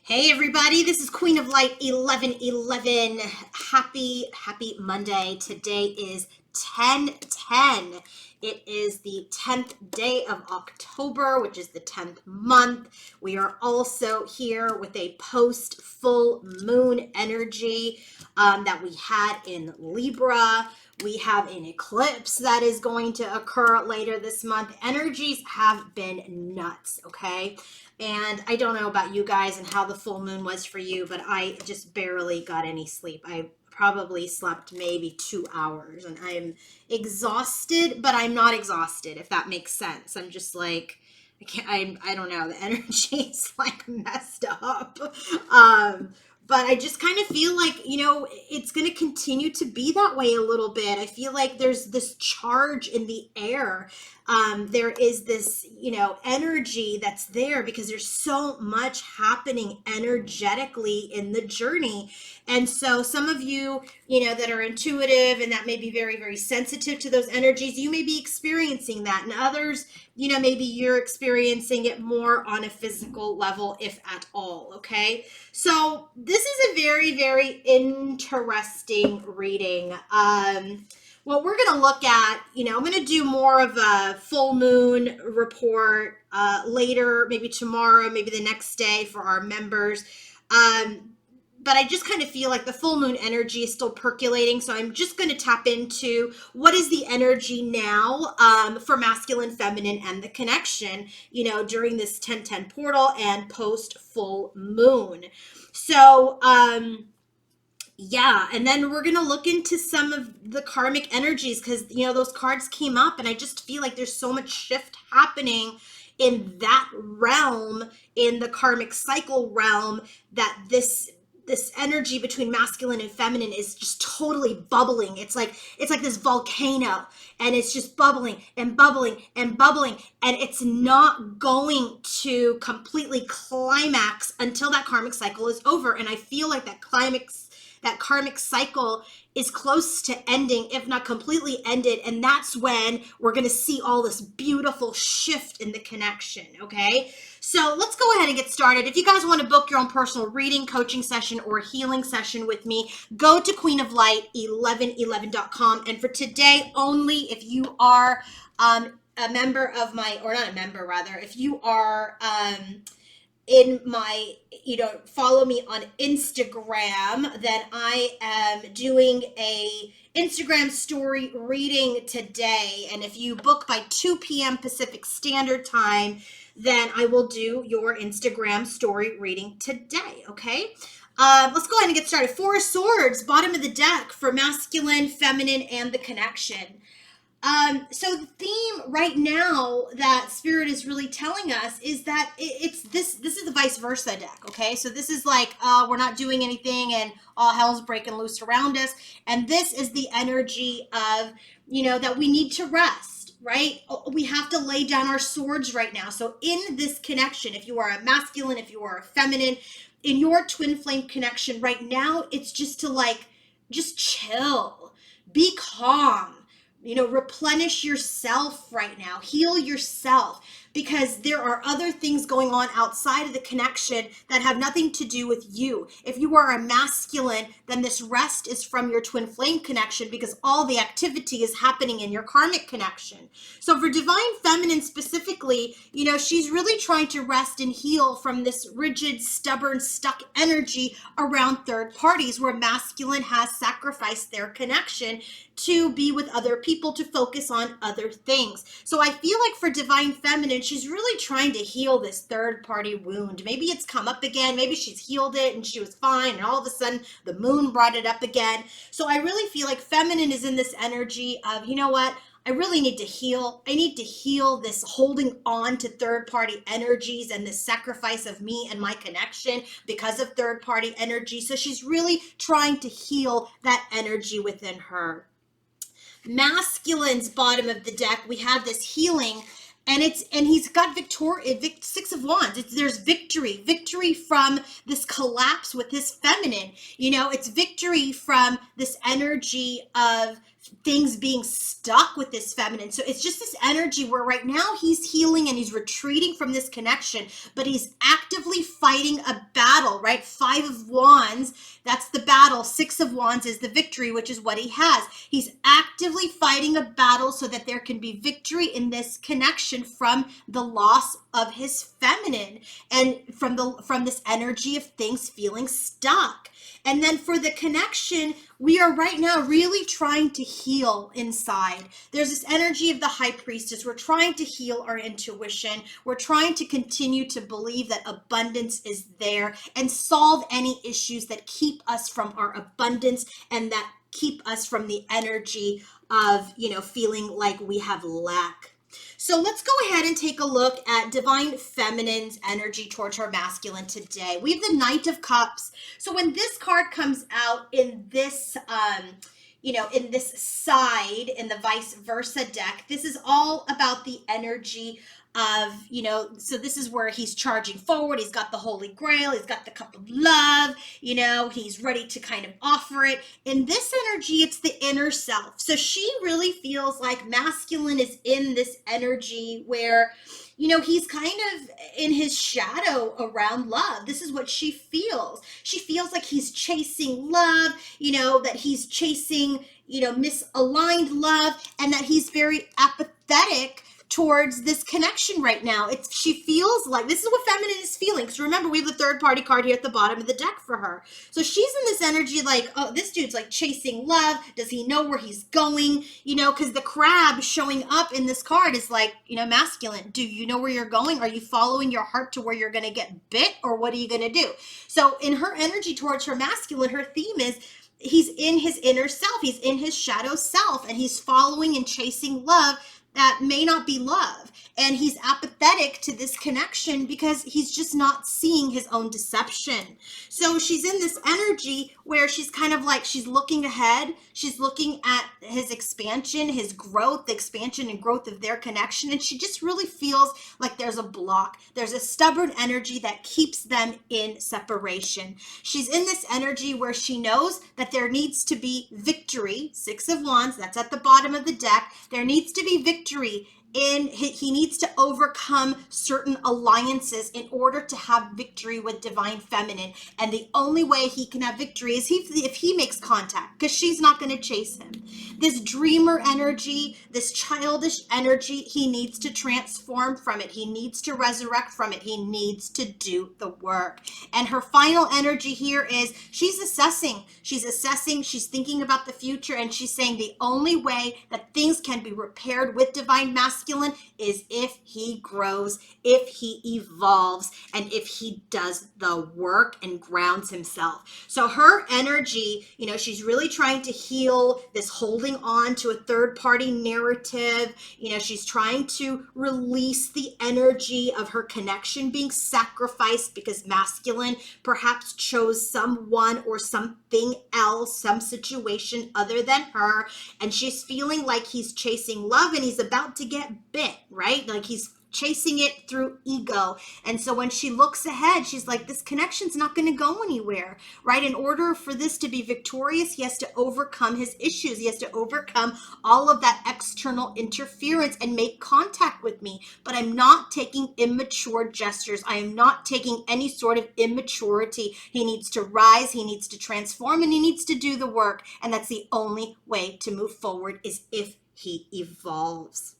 Hey everybody, this is Queen of Light 1111. Happy Monday. Today is 10/10. It is the 10th day of October, which is the 10th month. We are also here with a post full moon energy that we had in Libra. We have an eclipse that is going to occur later this month. Energies have been nuts, okay? And I don't know about you guys and how the full moon was for you, but I just barely got any sleep. I probably slept maybe 2 hours and I'm exhausted, but I'm not exhausted, if that makes sense. I'm just like, I don't know. The energy is like messed up. But I just kind of feel like, it's going to continue to be that way a little bit. I feel like there's this charge in the air. There is this, energy that's there because there's so much happening energetically in the journey. And so some of you, that are intuitive and that may be very, very sensitive to those energies, you may be experiencing that. And others, maybe you're experiencing it more on a physical level, if at all. Okay. So this is a very, very interesting reading. What we're going to look at, I'm going to do more of a full moon report later, maybe tomorrow, maybe the next day for our members. But I just kind of feel like the full moon energy is still percolating. So I'm just going to tap into what is the energy now for masculine, feminine, and the connection, during this 10/10 portal and post full moon. So, yeah, and then we're going to look into some of the karmic energies because, those cards came up and I just feel like there's so much shift happening in that realm, in the karmic cycle realm, that this energy between masculine and feminine is just totally bubbling. It's like this volcano and it's just bubbling and bubbling and bubbling, and it's not going to completely climax until that karmic cycle is over. And I feel like that karmic cycle is close to ending, if not completely ended. And that's when we're going to see all this beautiful shift in the connection. Okay. So let's go ahead and get started. If you guys want to book your own personal reading, coaching session, or healing session with me, go to queenoflight1111.com. And for today only, if you are a member of my, or not a member rather, if you are, in my, follow me on Instagram, then I am doing a Instagram story reading today. And if you book by 2 p.m. Pacific Standard Time, then I will do your Instagram story reading today. Okay. Let's go ahead and get started. Four of Swords, bottom of the deck for masculine, feminine, and the connection. So the theme right now that Spirit is really telling us is that it's this is the vice versa deck, okay? So this is like, we're not doing anything and all hell's breaking loose around us. And this is the energy of, that we need to rest, right? We have to lay down our swords right now. So in this connection, if you are a masculine, if you are a feminine, in your twin flame connection right now, it's just to just chill, be calm. Replenish yourself right now, heal yourself, because there are other things going on outside of the connection that have nothing to do with you. If you are a masculine, then this rest is from your twin flame connection because all the activity is happening in your karmic connection. So for divine feminine specifically, she's really trying to rest and heal from this rigid, stubborn, stuck energy around third parties where masculine has sacrificed their connection to be with other people, to focus on other things. So I feel like for divine feminine, she's really trying to heal this third party wound. Maybe it's come up again. Maybe she's healed it and she was fine, and all of a sudden the moon brought it up again. So I really feel like feminine is in this energy of, you know what? I really need to heal. I need to heal this holding on to third party energies and this sacrifice of me and my connection because of third party energy. So she's really trying to heal that energy within her. Masculine's bottom of the deck, we have this healing, and he's got Six of Wands. There's victory from this collapse with his feminine. It's victory from this energy of things being stuck with this feminine. So it's just this energy where right now he's healing and he's retreating from this connection, but he's actively fighting a battle, right? 5 of Wands, that's the battle. 6 of Wands is the victory, which is what he has. He's actively fighting a battle so that there can be victory in this connection from the loss of his feminine and from this energy of things feeling stuck. And then for the connection, we are right now really trying to heal inside. There's this energy of the high priestess. We're trying to heal our intuition. We're trying to continue to believe that abundance is there and solve any issues that keep us from our abundance and that keep us from the energy of, feeling like we have lack. So let's go ahead and take a look at Divine Feminine's energy towards her masculine today. We have the Knight of Cups. So when this card comes out in this, in this side, in the vice versa deck, this is all about the energy of, so this is where he's charging forward. He's got the Holy Grail. He's got the cup of love. He's ready to kind of offer it. In this energy, it's the inner self. So she really feels like masculine is in this energy where, he's kind of in his shadow around love. This is what she feels. She feels like he's chasing love, that he's chasing, misaligned love, and that he's very apathetic towards this connection right now. She feels like this is what feminine is feeling. Because remember, we have the third party card here at the bottom of the deck for her. So she's in this energy like, oh, this dude's like chasing love. Does he know where he's going? Because the crab showing up in this card is like, masculine. Do you know where you're going? Are you following your heart to where you're going to get bit, or what are you going to do? So in her energy towards her masculine, her theme is he's in his inner self. He's in his shadow self, and he's following and chasing love that may not be love. And he's apathetic to this connection because he's just not seeing his own deception. So she's in this energy where she's kind of like, she's looking ahead. She's looking at his expansion, his growth, the expansion and growth of their connection. And she just really feels like there's a block. There's a stubborn energy that keeps them in separation. She's in this energy where she knows that there needs to be victory. 6 of Wands, that's at the bottom of the deck. There needs to be victory. He needs to overcome certain alliances in order to have victory with Divine Feminine. And the only way he can have victory is if he makes contact, because she's not going to chase him. This dreamer energy, this childish energy, he needs to transform from it. He needs to resurrect from it. He needs to do the work. And her final energy here is she's assessing. She's thinking about the future, and she's saying the only way that things can be repaired with Divine Masculine is if he grows, if he evolves, and if he does the work and grounds himself. So her energy, she's really trying to heal this holding on to a third party narrative. She's trying to release the energy of her connection being sacrificed because masculine perhaps chose someone or something else, some situation other than her. And she's feeling like he's chasing love and he's about to get bit, right? Like he's chasing it through ego. And so when she looks ahead, she's like, this connection's not going to go anywhere, right? In order for this to be victorious, he has to overcome his issues. He has to overcome all of that external interference and make contact with me. But I'm not taking immature gestures. I am not taking any sort of immaturity. He needs to rise, he needs to transform, and he needs to do the work. And that's the only way to move forward, is if he evolves.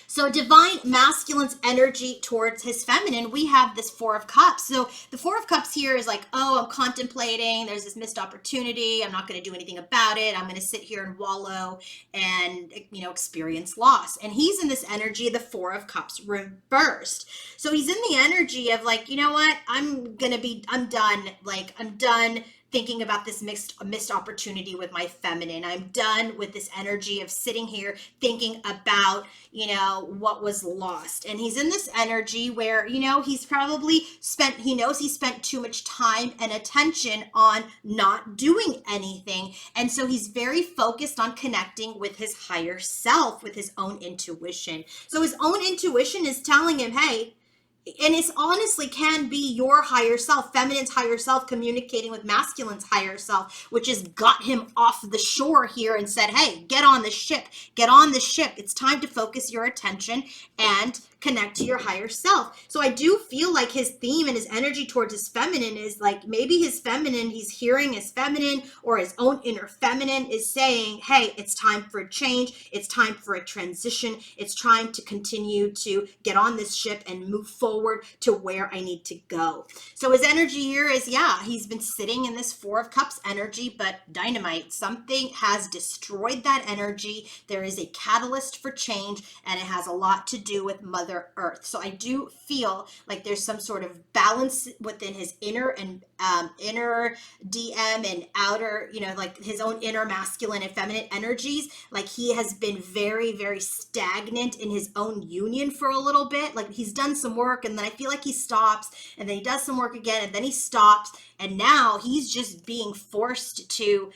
So Divine Masculine's energy towards his feminine, we have this 4 of Cups. So the 4 of Cups here is like, oh, I'm contemplating. There's this missed opportunity. I'm not going to do anything about it. I'm going to sit here and wallow and, experience loss. And he's in this energy of the 4 of Cups reversed. So he's in the energy of like, you know what? I'm done. Like, I'm done thinking about this missed opportunity with my feminine. I'm done with this energy of sitting here thinking about, what was lost. And he's in this energy where, he knows he spent too much time and attention on not doing anything. And so he's very focused on connecting with his higher self, with his own intuition. So his own intuition is telling him, hey, and it's honestly can be your higher self, feminine's higher self communicating with masculine's higher self, which has got him off the shore here and said, hey, get on the ship, get on the ship. It's time to focus your attention and connect to your higher self. So I do feel like his theme and his energy towards his feminine is like maybe his feminine, he's hearing his feminine or his own inner feminine is saying, hey, it's time for a change. It's time for a transition. It's time to continue to get on this ship and move forward to where I need to go. So his energy here is, yeah, he's been sitting in this Four of Cups energy, but dynamite, something has destroyed that energy. There is a catalyst for change, and it has a lot to do with Mother Earth. So I do feel like there's some sort of balance within his inner and inner DM and outer, like his own inner masculine and feminine energies. Like he has been very, very stagnant in his own union for a little bit. Like he's done some work and then I feel like he stops and then he does some work again and then he stops. And now he's just being forced to,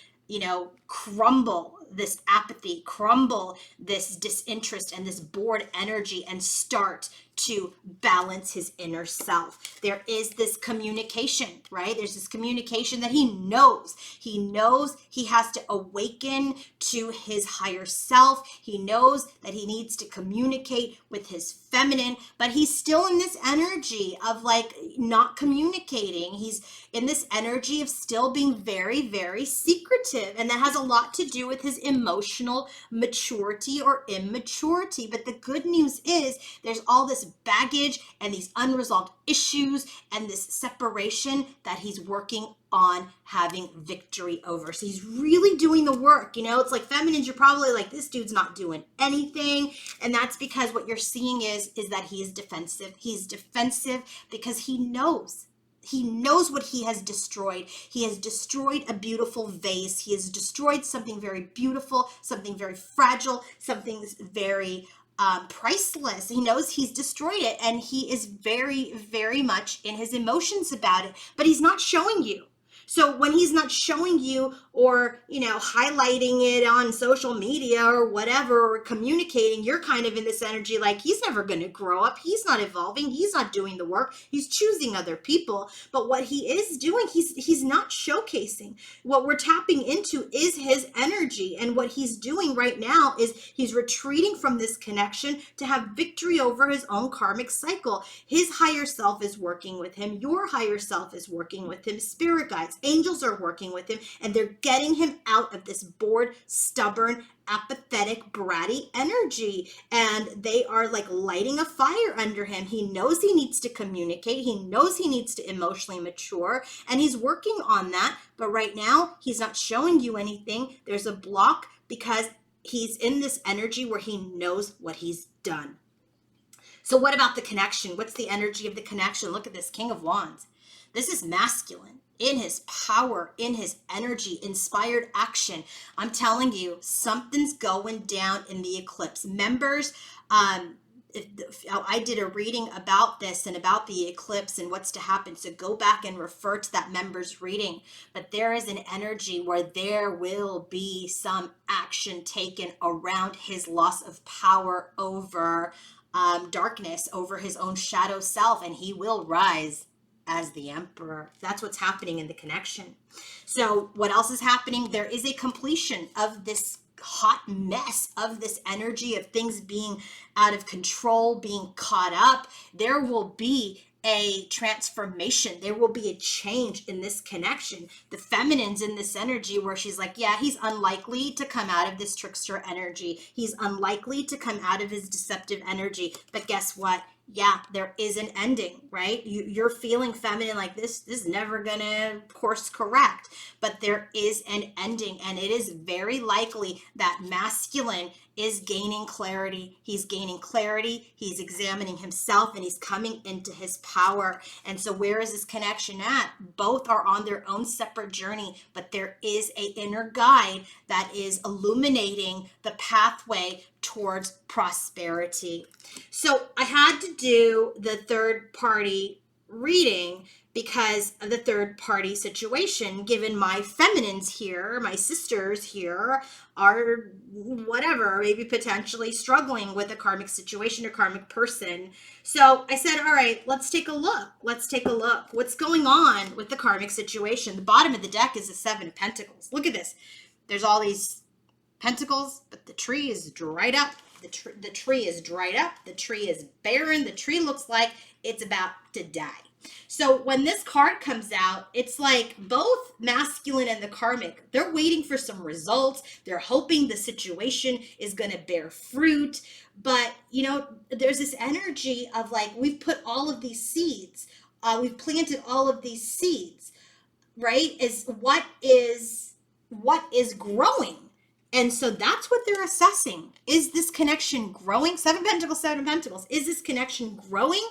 crumble this apathy, crumble this disinterest and this bored energy and start to balance his inner self. There is this communication, right? There's this communication that he knows. He knows he has to awaken to his higher self. He knows that he needs to communicate with his feminine, but he's still in this energy of like not communicating. He's in this energy of still being very, very secretive. And that has a lot to do with his emotional maturity or immaturity. But the good news is there's all this baggage and these unresolved issues and this separation that he's working on having victory over. So he's really doing the work. It's like feminines, you're probably like, this dude's not doing anything. And that's because what you're seeing is that he is defensive. He's defensive because he knows what he has destroyed. He has destroyed a beautiful vase. He has destroyed something very beautiful, something very fragile, something very priceless. He knows he's destroyed it and he is very, very much in his emotions about it, but he's not showing you. So when he's not showing you or, highlighting it on social media or whatever, or communicating, you're kind of in this energy like he's never going to grow up. He's not evolving. He's not doing the work. He's choosing other people. But what he is doing, he's not showcasing. What we're tapping into is his energy. And what he's doing right now is he's retreating from this connection to have victory over his own karmic cycle. His higher self is working with him. Your higher self is working with him. Spirit guides, angels are working with him, and they're getting him out of this bored, stubborn, apathetic, bratty energy. And they are like lighting a fire under him. He knows he needs to communicate. He knows he needs to emotionally mature, and he's working on that. But right now, he's not showing you anything. There's a block because he's in this energy where he knows what he's done. So what about the connection? What's the energy of the connection? Look at this King of Wands. This is masculine. In his power, in his energy, inspired action. I'm telling you, something's going down in the eclipse. Members, I did a reading about this and about the eclipse and what's to happen. So go back and refer to that members reading. But there is an energy where there will be some action taken around his loss of power over darkness, over his own shadow self, and he will rise as the emperor. That's what's happening in the connection. So what else is happening? There is a completion of this hot mess of this energy of things being out of control, being caught up. There will be a transformation. There will be a change in this connection. The feminine's in this energy where she's like, yeah, he's unlikely to come out of this trickster energy. He's unlikely to come out of his deceptive energy. But guess what? Yeah, there is an ending, right? You're feeling feminine like this is never gonna course correct, but there is an ending, and it is very likely that masculine is gaining clarity. He's gaining clarity. He's examining himself and he's coming into his power. And so where is this connection at? Both are on their own separate journey, but there is an inner guide that is illuminating the pathway towards prosperity. So I had to do the third party reading because of the third party situation, given my feminines here, my sisters here are whatever, maybe potentially struggling with a karmic situation or karmic person. So I said, all right, let's take a look. Let's take a look. What's going on with the karmic situation? The bottom of the deck is the Seven of Pentacles. Look at this. There's all these pentacles, but the tree is dried up. The tree is dried up. The tree is barren. The tree looks like it's about to die. So when this card comes out, it's like both masculine and the karmic, they're waiting for some results. They're hoping the situation is going to bear fruit. But, you know, there's this energy of like, we've put all of these seeds, we've planted all of these seeds, right? Is what is growing. And so that's what they're assessing. Is this connection growing? Seven Pentacles, Seven Pentacles. Is this connection growing?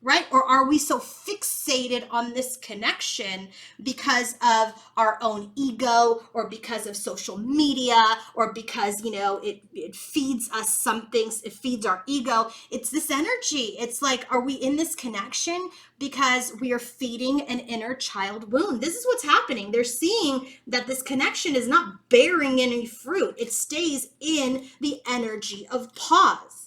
Right? Or are we so fixated on this connection because of our own ego, or because of social media, or because, you know, it feeds us some things, it feeds our ego. It's this energy. It's like, are we in this connection because we are feeding an inner child wound? This is what's happening. They're seeing that this connection is not bearing any fruit. It stays in the energy of pause.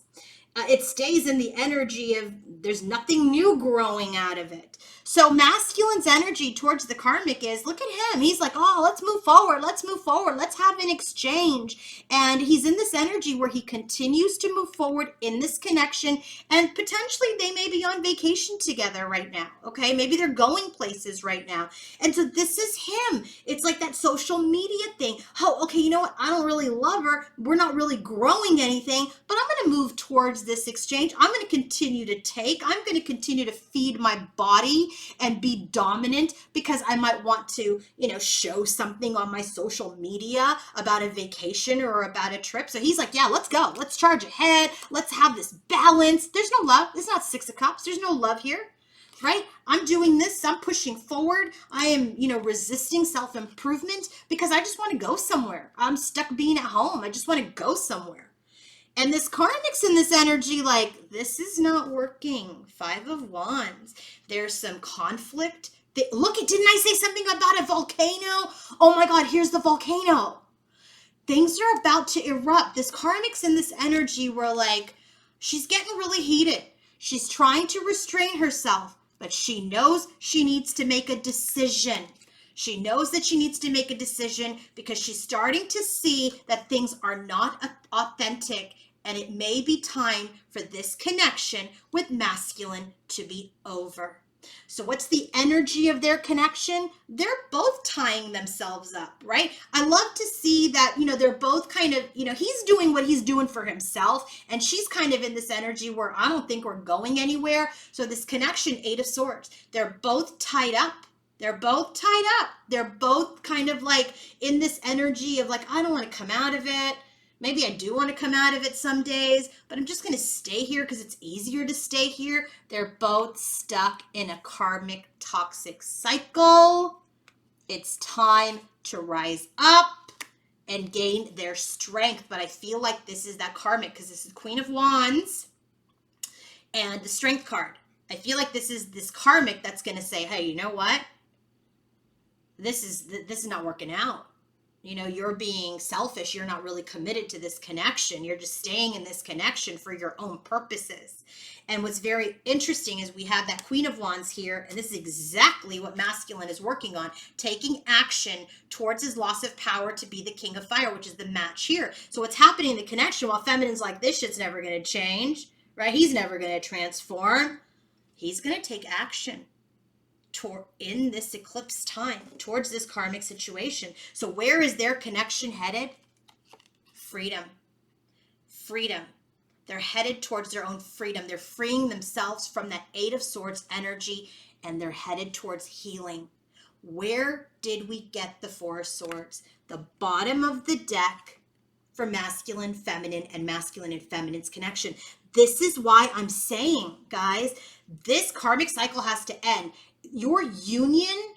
It stays in the energy of there's nothing new growing out of it. So masculine's energy towards the karmic is, look at him. He's like, oh, let's move forward. Let's move forward. Let's have an exchange. And he's in this energy where he continues to move forward in this connection. And potentially they may be on vacation together right now. Okay. Maybe they're going places right now. And so this is him. It's like that social media thing. Oh, okay. You know what? I don't really love her. We're not really growing anything, but I'm going to move towards this exchange. I'm going to continue to take. I'm going to continue to feed my body and be dominant because I might want to, you know, show something on my social media about a vacation or about a trip. So he's like, yeah, let's go. Let's charge ahead. Let's have this balance. There's no love. It's not Six of Cups. There's no love here, right? I'm doing this. I'm pushing forward. I am, you know, resisting self-improvement because I just want to go somewhere. I'm stuck being at home. I just want to go somewhere. And this karmic's in this energy like, this is not working. Five of Wands. There's some conflict. Look, didn't I say something about a volcano? Oh my God, here's the volcano. Things are about to erupt. This karmic's in this energy where like, she's getting really heated. She's trying to restrain herself, but she knows she needs to make a decision. She knows that she needs to make a decision because she's starting to see that things are not authentic, and it may be time for this connection with masculine to be over. So what's the energy of their connection? They're both tying themselves up, right? I love to see that, you know, they're both kind of, you know, he's doing what he's doing for himself, and she's kind of in this energy where I don't think we're going anywhere. So this connection, Eight of Swords, they're both tied up. They're both tied up. They're both kind of like in this energy of like, I don't want to come out of it. Maybe I do want to come out of it some days, but I'm just going to stay here because it's easier to stay here. They're both stuck in a karmic toxic cycle. It's time to rise up and gain their strength. But I feel like this is that karmic because this is Queen of Wands and the Strength card. I feel like this is this karmic that's going to say, hey, you know what? This is not working out. You know, you're being selfish. You're not really committed to this connection. You're just staying in this connection for your own purposes. And what's very interesting is we have that Queen of Wands here, and this is exactly what masculine is working on, taking action towards his loss of power to be the King of Fire, which is the match here. So what's happening in the connection, while feminine's like, this shit's never going to change, right? He's never going to transform. He's going to take action in this eclipse time towards this karmic situation. So where is their connection headed? Freedom. Freedom. They're headed towards their own freedom. They're freeing themselves from that Eight of Swords energy, and they're headed towards healing. Where did we get the Four of Swords? The bottom of the deck for masculine, feminine, and masculine and feminine's connection. This is why I'm saying, guys, this karmic cycle has to end. Your union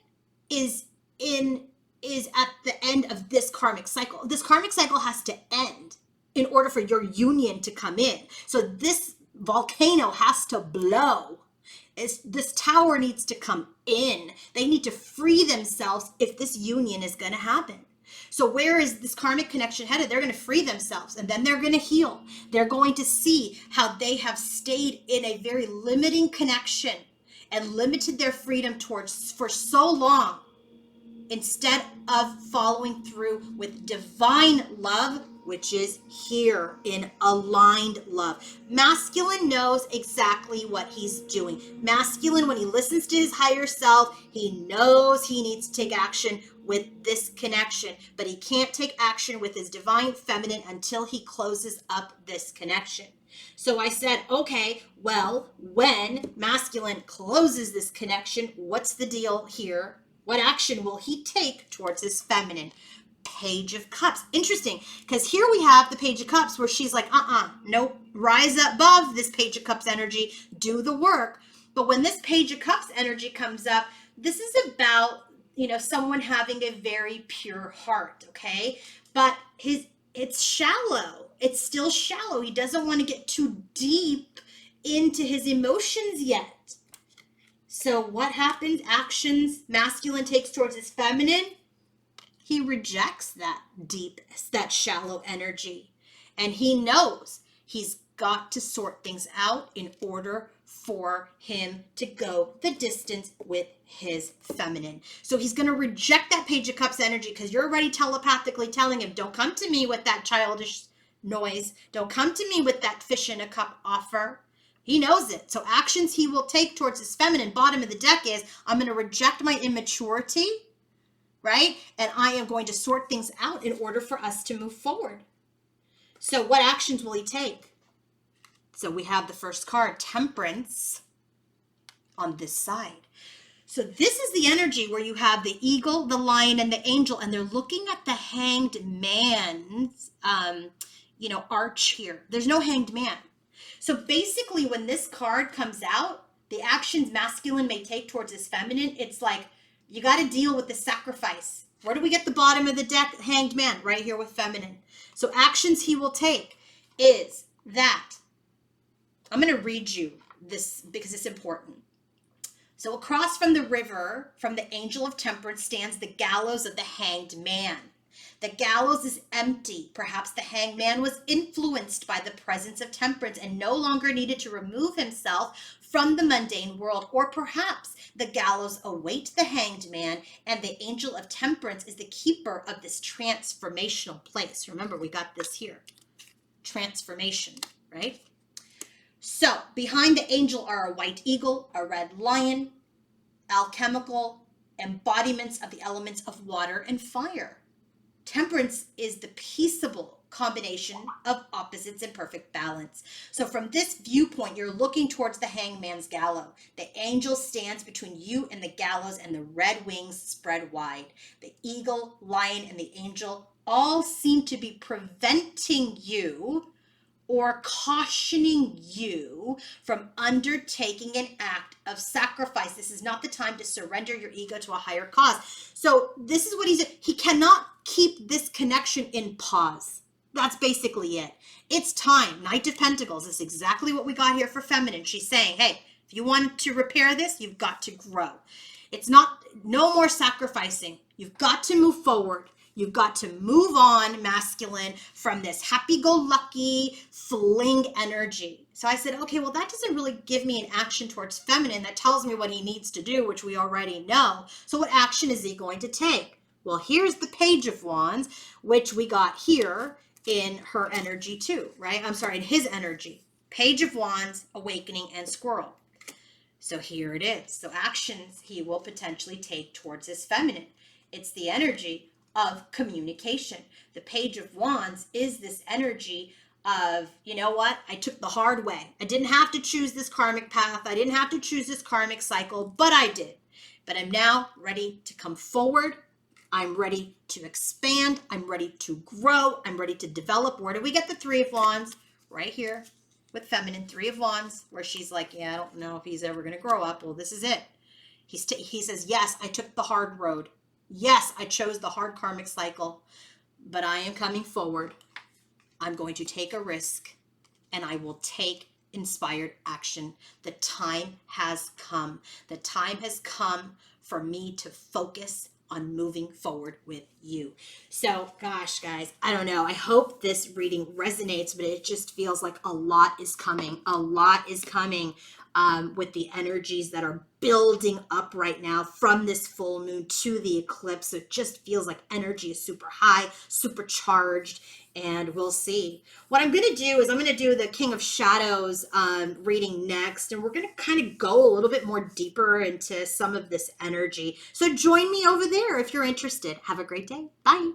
is at the end of this karmic cycle. This karmic cycle has to end in order for your union to come in. So this volcano has to blow. This tower needs to come in. They need to free themselves if this union is going to happen. So where is this karmic connection headed? They're going to free themselves, and then they're going to heal. They're going to see how they have stayed in a very limiting connection and limited their freedom towards for so long, instead of following through with divine love, which is here in aligned love. Masculine knows exactly what he's doing. Masculine, when he listens to his higher self, he knows he needs to take action with this connection, but he can't take action with his divine feminine until he closes up this connection. So I said, okay, well, when masculine closes this connection, what's the deal here? What action will he take towards his feminine? Page of Cups. Interesting, because here we have the Page of Cups where she's like, nope, rise above this Page of Cups energy, do the work. But when this Page of Cups energy comes up, this is about, someone having a very pure heart, okay? But it's shallow. It's still shallow. He doesn't want to get too deep into his emotions yet. So what happens? Actions masculine takes towards his feminine. He rejects that deep, that shallow energy. And he knows he's got to sort things out in order for him to go the distance with his feminine. So he's going to reject that Page of Cups energy because you're already telepathically telling him, don't come to me with that childish noise. Don't come to me with that fish in a cup offer. He knows it. So actions he will take towards his feminine, bottom of the deck, is I'm going to reject my immaturity, right? And I am going to sort things out in order for us to move forward. So what actions will he take? So we have the first card, Temperance, on this side. So this is the energy where you have the eagle, the lion, and the angel, and they're looking at the hanged man's, arch here. There's no hanged man. So basically, when this card comes out, the actions masculine may take towards his feminine, it's like, you got to deal with the sacrifice. Where do we get the bottom of the deck? Hanged man, right here with feminine. So actions he will take is that. I'm going to read you this because it's important. So across from the river, from the angel of temperance, stands the gallows of the hanged man. The gallows is empty. Perhaps the hanged man was influenced by the presence of temperance and no longer needed to remove himself from the mundane world. Or perhaps the gallows await the hanged man and the angel of temperance is the keeper of this transformational place. Remember, we got this here. Transformation, right? So behind the angel are a white eagle, a red lion, alchemical embodiments of the elements of water and fire. Temperance is the peaceable combination of opposites in perfect balance. So from this viewpoint, you're looking towards the hangman's gallows. The angel stands between you and the gallows, and the red wings spread wide. The eagle, lion, and the angel all seem to be preventing you or cautioning you from undertaking an act of sacrifice. This is not the time to surrender your ego to a higher cause. So this is what he cannot keep this connection in pause. That's basically it. It's time. Knight of Pentacles is exactly what we got here for feminine. She's saying, hey, if you want to repair this, you've got to grow. It's no more sacrificing. You've got to move forward. You've got to move on, masculine, from this happy-go-lucky fling energy. So I said, okay, well, that doesn't really give me an action towards feminine. That tells me what he needs to do, which we already know. So what action is he going to take? Well, here's the Page of Wands, which we got here in her energy too, right? I'm sorry, in his energy. Page of Wands, Awakening, and Squirrel. So here it is. So actions he will potentially take towards his feminine. It's the energy of communication. The Page of Wands is this energy of, you know what? I took the hard way. I didn't have to choose this karmic path. I didn't have to choose this karmic cycle, but I did. But I'm now ready to come forward. I'm ready to expand. I'm ready to grow. I'm ready to develop. Where do we get the Three of Wands? Right here with feminine, Three of Wands, where she's like, yeah, I don't know if he's ever going to grow up. Well, this is it. He says, yes, I took the hard road. Yes, I chose the hard karmic cycle, but I am coming forward. I'm going to take a risk, and I will take inspired action. The time has come. The time has come for me to focus on moving forward with you. So, gosh, guys, I don't know. I hope this reading resonates, but it just feels like a lot is coming. A lot is coming with the energies that are building up right now from this full moon to the eclipse. So it just feels like energy is super high, super charged, and we'll see. What I'm going to do is I'm going to do the King of Shadows reading next, and we're going to kind of go a little bit more deeper into some of this energy. So join me over there if you're interested. Have a great day. Bye.